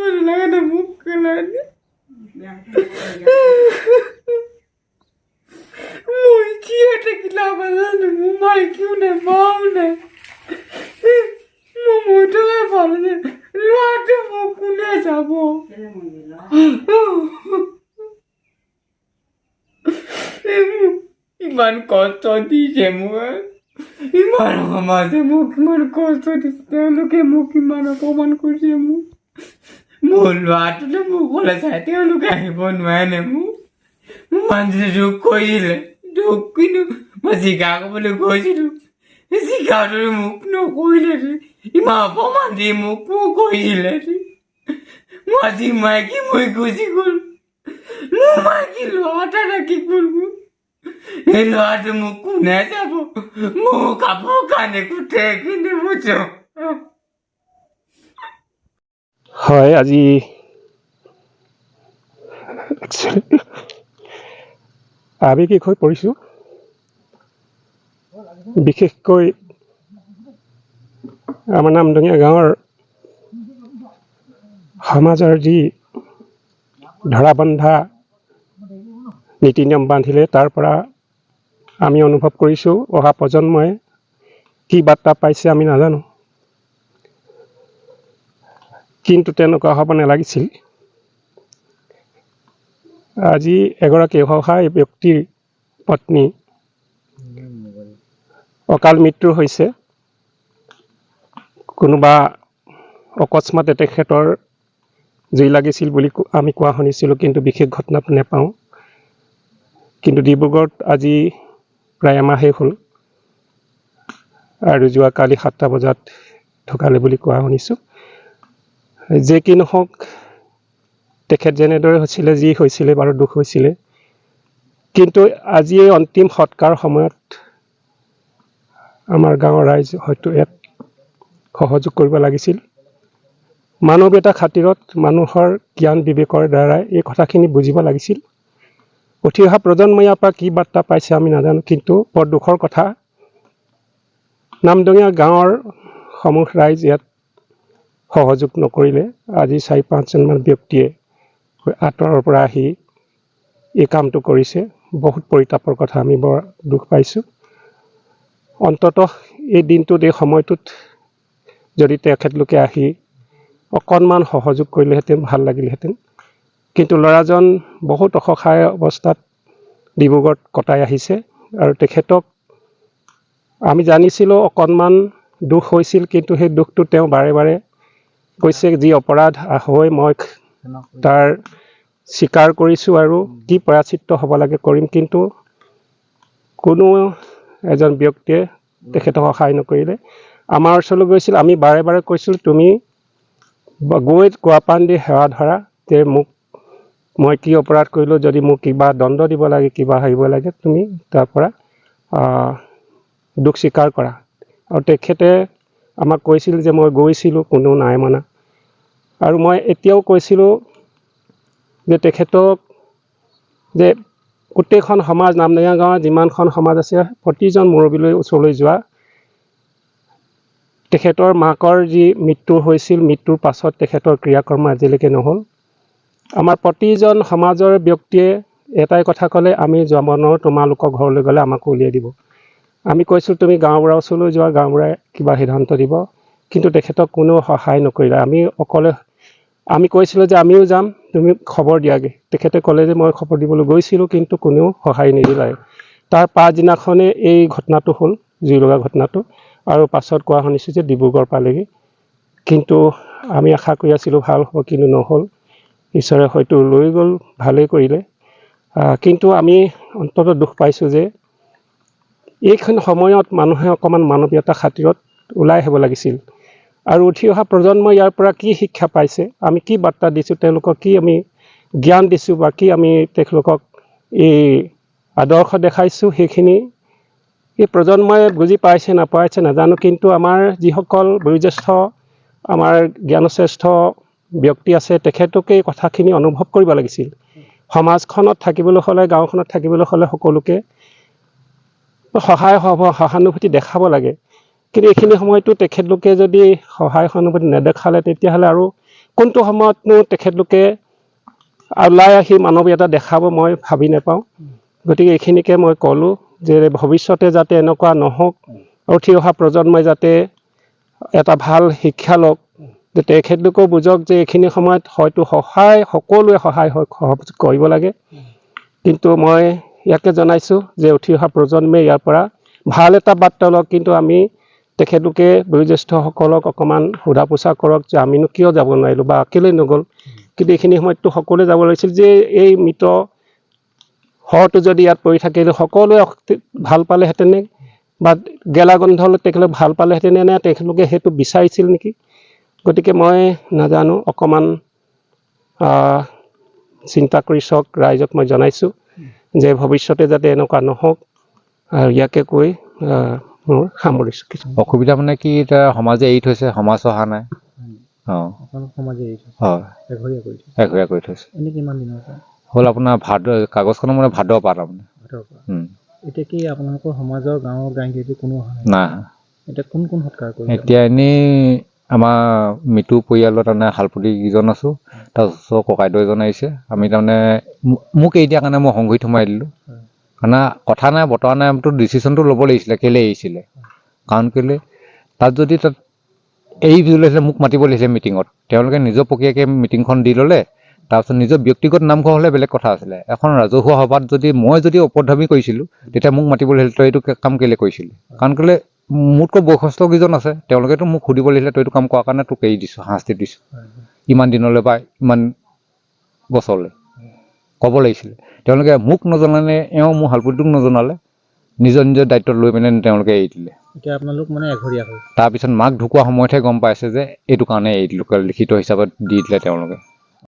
ভাল লাগে না মুখ কেলানি মই কি এটা কি লাভ আছে মোৰ মাইকিও নাই মাও নাই মোৰ মইতো ভাল নাই ল'ৰাটো মোক কোনে যাব ইমান কষ্ট দিছে মোক ইমান সমাজে মোক ইমান কষ্ট দিছে তেওঁলোকে মোক ইমান অপমান কৰিছে মোক মোৰ ল'ৰাটোলৈ মোক ক'লে চাই তেওঁলোকে আহিব নোৱাৰে নে মোক মোৰ মানুহজনে দুখ কৰিছিলে দুখ কিন্তু মই জিকা ক'বলৈ গৈছিলোঁ জিকাটোৰে মোক নকৰিলে ইমান অপমান দি মোক কৰিছিলে মই আজি মাইকী মই গুচি গ'ল মোৰ মাইকী ল'ৰা ৰাখি গ'ল মোক এই ল'ৰাটো মোক কোনে যাব মোৰ কাপোৰ কানি গোটেই কিনি বুজো হয় আজি আৱেগিক হৈ পৰিছোঁ বিশেষকৈ আমাৰ নামদঙীয়া গাঁৱৰ সমাজৰ যি ধৰাবন্ধা নীতি নিয়ম বান্ধিলে তাৰ পৰা আমি অনুভৱ কৰিছোঁ অহা প্ৰজন্মই কি বাৰ্তা পাইছে আমি নাজানো কিন্তু তেনেকুৱা হ'ব নালাগিছিল আজি এগৰাকী অসহায় ব্যক্তিৰ পত্নী অকাল মৃত্যু হৈছে কোনোবা অকস্মাতে তেখেতৰ জুই লাগিছিল বুলি আমি কোৱা শুনিছিলোঁ কিন্তু বিশেষ ঘটনাটো নেপাওঁ কিন্তু ডিব্ৰুগড়ত আজি প্ৰায় এমাহেই হ'ল আৰু যোৱাকালি 7টা বজাত ঢুকালে বুলি কোৱা শুনিছোঁ যে কি নহওক তেখেত যেনেদৰে হৈছিলে যি হৈছিলে বাৰু দুখ হৈছিলে কিন্তু আজি এই অন্তিম সৎকাৰ সময়ত আমাৰ গাঁৱৰ ৰাইজ হয়তো ইয়াত সহযোগ কৰিব লাগিছিল মানৱীয়তা খাতিৰত মানুহৰ জ্ঞান বিবেকৰ দ্বাৰা এই কথাখিনি বুজিব লাগিছিল উঠি অহা প্ৰজন্মই ইয়াৰ পৰা কি বাৰ্তা পাইছে আমি নাজানো কিন্তু বৰ দুখৰ কথা নামদঙীয়া গাঁৱৰ সমূহ ৰাইজ ইয়াত সহযোগ নকৰিলে আজি 4-5জনমান ব্যক্তিয়ে আঁতৰৰ পৰা আহি এই কামটো কৰিছে বহুত পৰিতাপৰ কথা আমি বৰ দুখ পাইছোঁ অন্ততঃ এই দিনটোত এই সময়টোত যদি তেখেতলোকে আহি অকণমান সহযোগ কৰিলেহেঁতেন ভাল লাগিলহেঁতেন কিন্তু ল'ৰাজন বহুত অসহায় অৱস্থাত ডিব্ৰুগড়ত কটাই আহিছে আৰু তেখেতক আমি জানিছিলোঁ অকণমান দুখ হৈছিল কিন্তু সেই দুখটো তেওঁ বাৰে বাৰে কৈছে যি অপৰাধ হৈ মই তাৰ স্বীকাৰ কৰিছোঁ আৰু কি প্ৰায়শ্চিত্ত হ'ব লাগে কৰিম কিন্তু কোনো এজন ব্যক্তিয়ে তেখেতক সহায় নকৰিলে আমাৰ ওচৰলৈ গৈছিল আমি বাৰে বাৰে কৈছিলোঁ তুমি গৈ কোৱাপান দি সেৱা ধৰা যে মোক মই কি অপৰাধ কৰিলোঁ যদি মোক কিবা দণ্ড দিব লাগে কিবা আহিব লাগে তুমি তাৰ পৰা দুখ স্বীকাৰ কৰা আৰু তেখেতে আমাক কৈছিল যে মই গৈছিলোঁ কোনো নাই মানা আৰু মই এতিয়াও কৈছিলোঁ যে তেখেতক যে গোটেইখন সমাজ নামদঙীয়া গাঁৱৰ যিমানখন সমাজ আছে প্ৰতিজন মুৰব্বীলৈ ওচৰলৈ যোৱা তেখেতৰ মাকৰ যি মৃত্যু হৈছিল মৃত্যুৰ পাছত তেখেতৰ ক্ৰিয়াকৰ্ম আজিলৈকে নহ'ল আমাৰ প্ৰতিজন সমাজৰ ব্যক্তিয়ে এটাই কথা ক'লে আমি জমানৰ তোমালোকৰ ঘৰলৈ গ'লে আমাক উলিয়াই দিব আমি কৈছোঁ তুমি গাঁওবুঢ়াৰ ওচৰলৈ যোৱা গাঁওবুঢ়াই কিবা সিদ্ধান্ত দিব কিন্তু তেখেতক কোনো সহায় নকৰিলে আমি অকলে আমি কৈছিলোঁ যে আমিও যাম তুমি খবৰ দিয়াগে তেখেতে ক'লে যে মই খবৰ দিবলৈ গৈছিলোঁ কিন্তু কোনেও সহায় নিদিলে তাৰ পাছদিনাখনে এই ঘটনাটো হ'ল জুই লগা ঘটনাটো আৰু পাছত কোৱা শুনিছোঁ যে ডিব্ৰুগড় পালেগৈ কিন্তু আমি আশা কৰি আছিলোঁ ভাল হ'ব কিন্তু নহ'ল ঈশ্বৰে হয়তো লৈ গ'ল ভালেই কৰিলে কিন্তু আমি অন্ততঃ দুখ পাইছোঁ যে এইখন সময়ত মানুহে অকণমান মানৱীয়তা খাতিৰত ওলাই আহিব লাগিছিল আৰু উঠি অহা প্ৰজন্মই ইয়াৰ পৰা কি শিক্ষা পাইছে আমি কি বাৰ্তা দিছোঁ তেওঁলোকক কি আমি জ্ঞান দিছোঁ বা কি আমি তেওঁলোকক এই আদৰ্শ দেখাইছোঁ সেইখিনি এই প্ৰজন্মই বুজি পাইছে নাপাইছে নাজানো কিন্তু আমাৰ যিসকল বয়োজ্যেষ্ঠ আমাৰ জ্ঞানশ্ৰেষ্ঠ ব্যক্তি আছে তেখেতলোকে এই কথাখিনি অনুভৱ কৰিব লাগিছিল সমাজখনত থাকিবলৈ হ'লে গাঁওখনত থাকিবলৈ হ'লে সকলোকে সহায় সহানুভূতি দেখাব লাগে কিন্তু এইখিনি সময়তো তেখেতলোকে যদি সহায় সহানুভূতি নেদেখালে তেতিয়াহ'লে আৰু কোনটো সময়তনো তেখেতলোকে ওলাই আহি মানৱীয়তা দেখাব মই ভাবি নাপাওঁ গতিকে এইখিনিকে মই ক'লোঁ যে ভৱিষ্যতে যাতে এনেকুৱা নহওক উঠি অহা প্ৰজন্মই যাতে এটা ভাল শিক্ষা লওক যে তেখেতলোকেও বুজক যে এইখিনি সময়ত হয়তো সকলোৱে সহায় সহযোগ কৰিব লাগে কিন্তু মই ইয়াকে জনাইছোঁ যে উঠি অহা প্ৰজন্মে ইয়াৰ পৰা ভাল এটা বাৰ্তা লওক কিন্তু আমি তেখেতলোকে বয়োজ্যেষ্ঠসকলক অকণমান সোধা পোছা কৰক যে আমিনো কিয় যাব নোৱাৰিলোঁ বা কেলৈ নগ'ল কিন্তু এইখিনি সময়ততো সকলোৱে যাব লাগিছিল যে এই মৃত শটো যদি ইয়াত পৰি থাকিলে সকলোৱে ভাল পালেহেঁতেনে বা গেলা গন্ধলৈ তেখেতলোক ভাল পালেহেঁতেনে নে তেখেতলোকে সেইটো বিচাৰিছিল নেকি গতিকে মই নাজানো অকণমান চিন্তা কৰি চাওক ৰাইজক মই জনাইছোঁ যে ভৱিষ্যতে যাতে এনেকুৱা নহওক আৰু ইয়াকে কৈ মোৰ সামৰিছোঁ অসুবিধা মানে কি এতিয়া সমাজে এৰি থৈছে সমাজ অহা নাই সমাজে এৰি থৈছে হয় এঘৰীয়া কৰি থৈছে এনে কিমান দিনৰ পৰা হ'ল আপোনাৰ কাগজখনৰ মানে ভাদ পা তাৰমানে এতিয়া কি আপোনালোকৰ সমাজৰ গাঁৱৰ গাঁৱী কোনো অহা নাই এতিয়া কোন কোন সৎকাৰ কৰিছে এতিয়া এনেই আমাৰ মৃত্যু পৰিয়ালৰ তাৰমানে হালপুতি কেইজন আছোঁ তাৰ ওচৰৰ ককাইদেউ এজন আহিছে আমি তাৰমানে মোক এৰি দিয়াৰ কাৰণে মই সংগীত সোমাই দিলোঁ কাৰণ কথা নাই বতৰা নাই তো ডিচিশ্যনটো ল'ব লাগিছিলে কেলৈ এৰিছিলে কাৰণ কেলৈ তাত যদি তাত এৰি লাগিছিলে মোক মাতিব লাগিছিলে মিটিঙত তেওঁলোকে নিজৰ প্ৰক্ৰিয়াকৈ মিটিংখন দি ল'লে তাৰপিছত নিজৰ ব্যক্তিগত নামঘৰ হ'লে বেলেগ কথা আছিলে এখন ৰাজহুৱা সভাত যদি মই অপধৰ্মী কৰিছিলোঁ তেতিয়া মোক মাতিব লাগিছিলে তই এইটো কাম কেলৈ কৰিছিলি কাৰণ কেলৈ মোতকৈ বয়সস্থ কেইজন আছে তেওঁলোকেতো মোক সুধিব লাগিছিলে তই এইটো কাম কৰাৰ কাৰণে তোক এৰি দিছোঁ শাস্তি দিছোঁ ইমান দিনলৈ বা ইমান বছৰলৈ ক'ব লাগিছিলে তেওঁলোকে মোক নজনালে মোৰ হালপুতিটোক নজনালে নিজৰ দায়িত্বত লৈ পিনে তেওঁলোকে এৰি দিলে এতিয়া আপোনালোক মানে এঘৰীয়া হ'ল তাৰপিছত মাক ঢুকোৱা সময়তহে গম পাইছে যে এইটো কাৰণে এৰি দিলোঁ লিখিত হিচাপত দি দিলে তেওঁলোকে